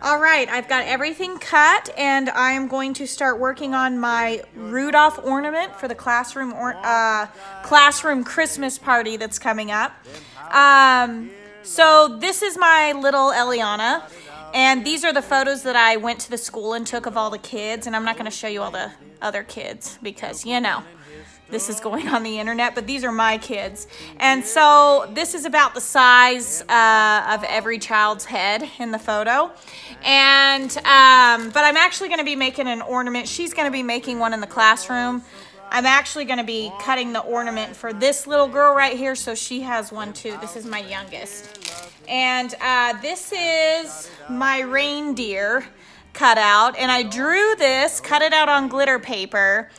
All right, I've got everything cut, and I am going to start working on my Rudolph ornament for the classroom Christmas party that's coming up. So this is my little Eliana, and these are the photos that I went to the school and took of all the kids, and I'm not going to show you all the other kids because, you know, this is going on the internet, but these are my kids. And so this is about the size of every child's head in the photo. And but I'm actually going to be making an ornament. She's going to be making one in the classroom. I'm actually going to be cutting the ornament for this little girl right here, so she has one too. This is my youngest. And this is my reindeer cut out, and I drew this, cut it out on glitter paper.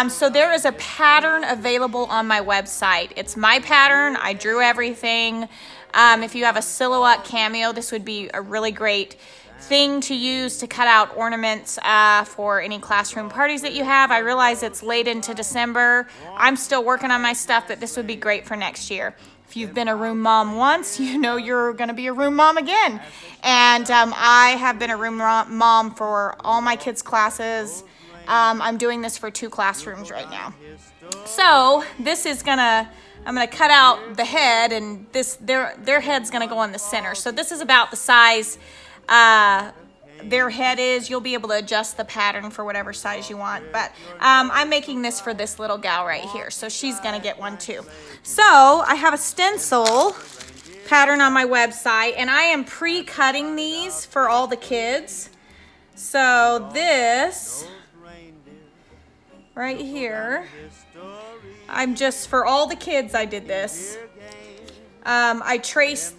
So there is a pattern available on my website. It's my pattern. I drew everything. If you have a silhouette cameo, this would be a really great thing to use to cut out ornaments for any classroom parties that you have. I realize it's late into December. I'm still working on my stuff, but this would be great for next year. If you've been a room mom once, you know you're going to be a room mom again. And I have been a room mom for all my kids' classes. I'm doing this for 2 classrooms right now. So this is I'm gonna cut out the head, and their head's gonna go in the center. So this is about the size their head is. You'll be able to adjust the pattern for whatever size you want. But I'm making this for this little gal right here, so she's gonna get one too. So I have a stencil pattern on my website, and I am pre-cutting these for all the kids. So this right here, for all the kids I did this. I traced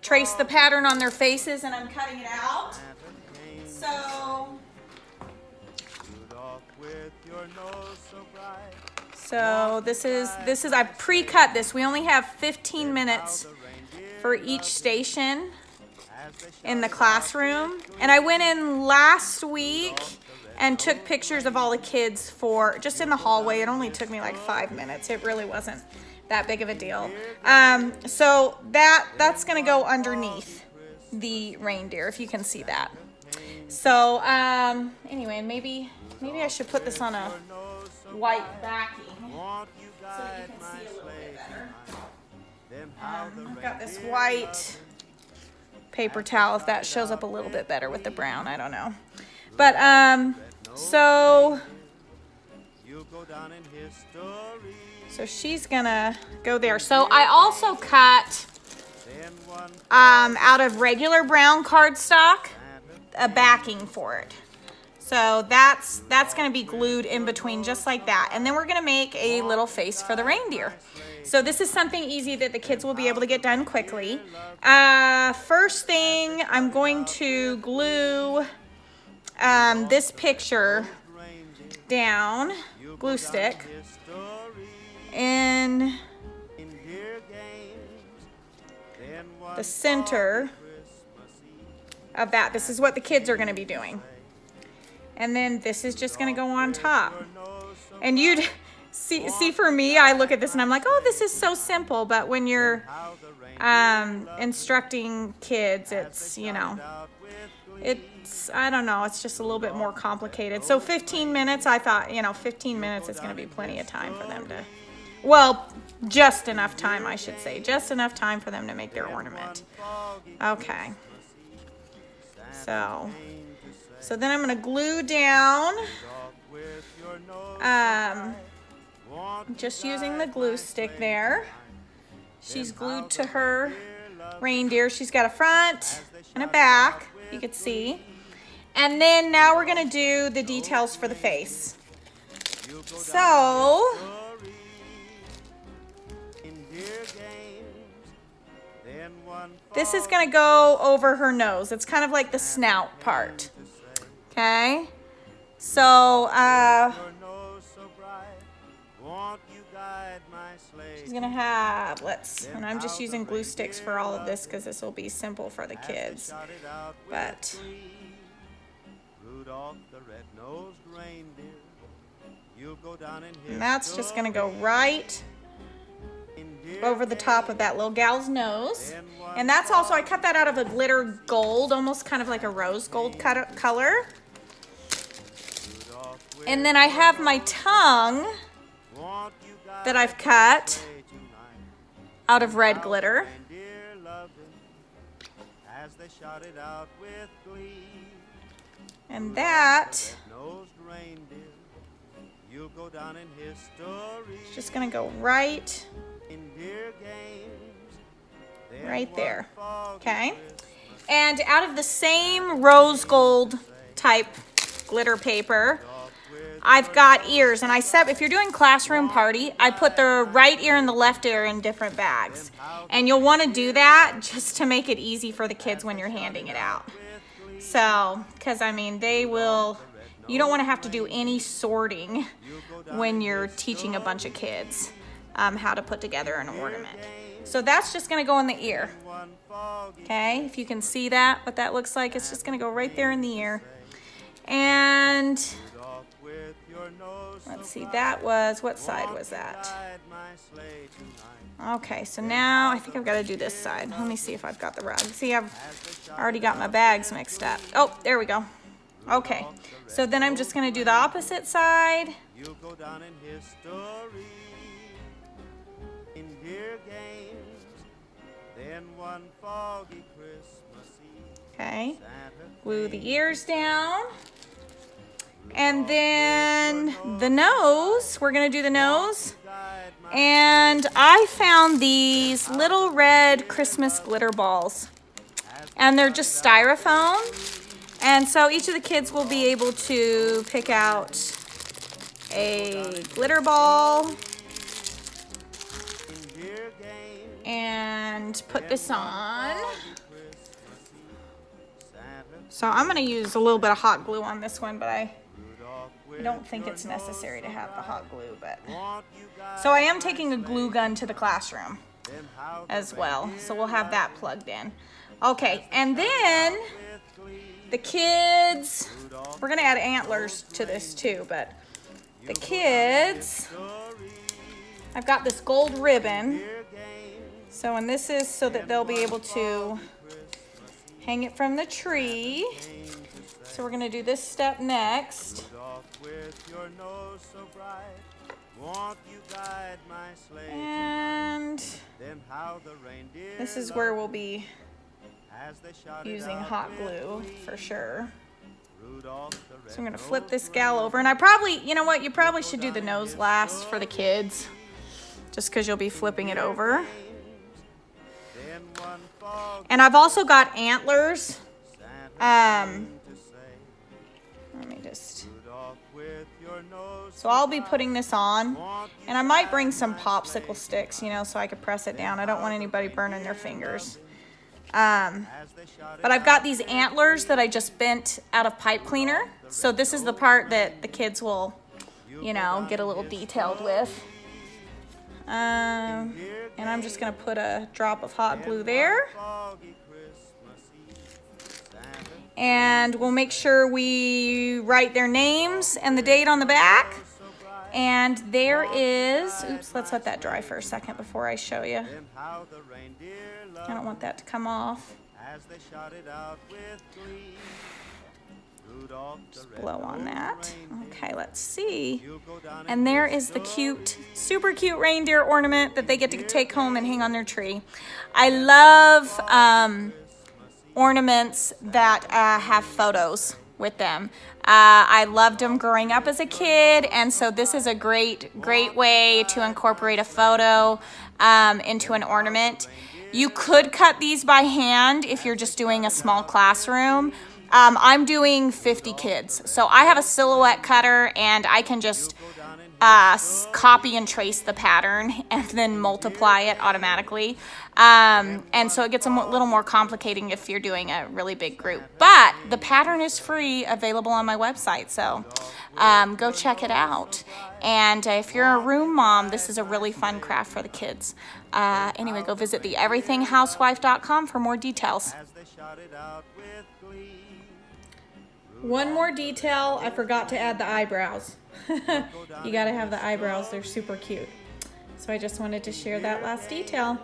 the pattern on their faces, and I'm cutting it out. So this is I pre-cut this. We only have 15 minutes for each station in the classroom. And I went in last week and took pictures of all the kids just in the hallway. It only took me like 5 minutes. It really wasn't that big of a deal. So that's gonna go underneath the reindeer, if you can see that. So anyway, maybe I should put this on a white backing so that you can see a little bit better. I've got this white paper towel, if that shows up a little bit better with the brown, I don't know. But so she's gonna go there. So I also cut out of regular brown cardstock a backing for it. So that's gonna be glued in between just like that. And then we're gonna make a little face for the reindeer. So this is something easy that the kids will be able to get done quickly. First thing, I'm going to glue this picture down, glue stick, in the center of that. This is what the kids are going to be doing. And then this is just going to go on top. And you'd see for me, I look at this and I'm like, oh, this is so simple. But when you're instructing kids, it's, you know, I don't know, it's just a little bit more complicated. So 15 minutes, I thought, 15 minutes is going to be plenty of time for them to, well, just enough time, I should say. Just enough time for them to make their ornament. Okay. So then I'm going to glue down, just using the glue stick there. She's glued to her reindeer. She's got a front and a back, you could see. And then now we're going to do the details for the face. So this is going to go over her nose. It's kind of like the snout part. Okay? So she's going to have, and I'm just using glue sticks for all of this because this will be simple for the kids. But and that's just going to go right over the top of that little gal's nose. And that's also, I cut that out of a glitter gold, almost kind of like a rose gold color. And then I have my tongue that I've cut out of red glitter. And that is just gonna go right there, okay? And out of the same rose gold type glitter paper, I've got ears, and I said if you're doing classroom party, I put the right ear and the left ear in different bags. And you'll want to do that just to make it easy for the kids when you're handing it out. So, because I mean, you don't want to have to do any sorting when you're teaching a bunch of kids how to put together an ornament. So that's just going to go in the ear. Okay, if you can see that, what that looks like, it's just going to go right there in the ear. And let's see, that was, what side was that? Okay, so now I think I've got to do this side. Let me see if I've got the rug. See, I've already got my bags mixed up. Oh, there we go. Okay, so then I'm just going to do the opposite side. Okay, glue the ears down. And then the nose, we're gonna do the nose. And I found these little red Christmas glitter balls. And they're just styrofoam. And so each of the kids will be able to pick out a glitter ball and put this on. So I'm gonna use a little bit of hot glue on this one, but I don't think it's necessary to have the hot glue, but. So I am taking a glue gun to the classroom as well. So we'll have that plugged in. Okay, and then the kids, we're gonna add antlers to this too, but the kids, I've got this gold ribbon. So, and this is so that they'll be able to hang it from the tree. So we're gonna do this step next. And this is where we'll be using hot glue for sure. So I'm gonna flip this gal over, and I probably, you know what, you probably should do the nose last for the kids, just because you'll be flipping it over. And I've also got antlers. Let me just. So I'll be putting this on, and I might bring some popsicle sticks, you know, so I could press it down. I don't want anybody burning their fingers. But I've got these antlers that I just bent out of pipe cleaner. So this is the part that the kids will, you know, get a little detailed with. And I'm just gonna put a drop of hot glue there. And we'll make sure we write their names and the date on the back. And there is, oops, let's let that dry for a second before I show you. I don't want that to come off. Just blow on that. Okay, let's see. And there is the cute, super cute reindeer ornament that they get to take home and hang on their tree. I love ornaments that have photos with them. I loved them growing up as a kid, and so this is a great way to incorporate a photo into an ornament. You could cut these by hand if you're just doing a small classroom. I'm doing 50 kids, so I have a silhouette cutter, and I can just copy and trace the pattern and then multiply it automatically. And so it gets a little more complicating if you're doing a really big group. But the pattern is free, available on my website, so go check it out. And if you're a room mom, this is a really fun craft for the kids. Anyway, go visit theeverythinghousewife.com for more details. One more detail, I forgot to add the eyebrows. You gotta have the eyebrows, they're super cute. So I just wanted to share that last detail.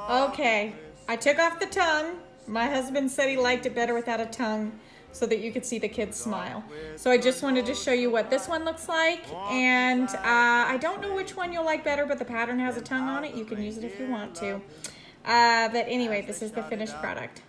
Okay, I took off the tongue. My husband said he liked it better without a tongue so that you could see the kids smile. So I just wanted to show you what this one looks like. And I don't know which one you'll like better, but the pattern has a tongue on it. You can use it if you want to. But anyway, this is the finished product.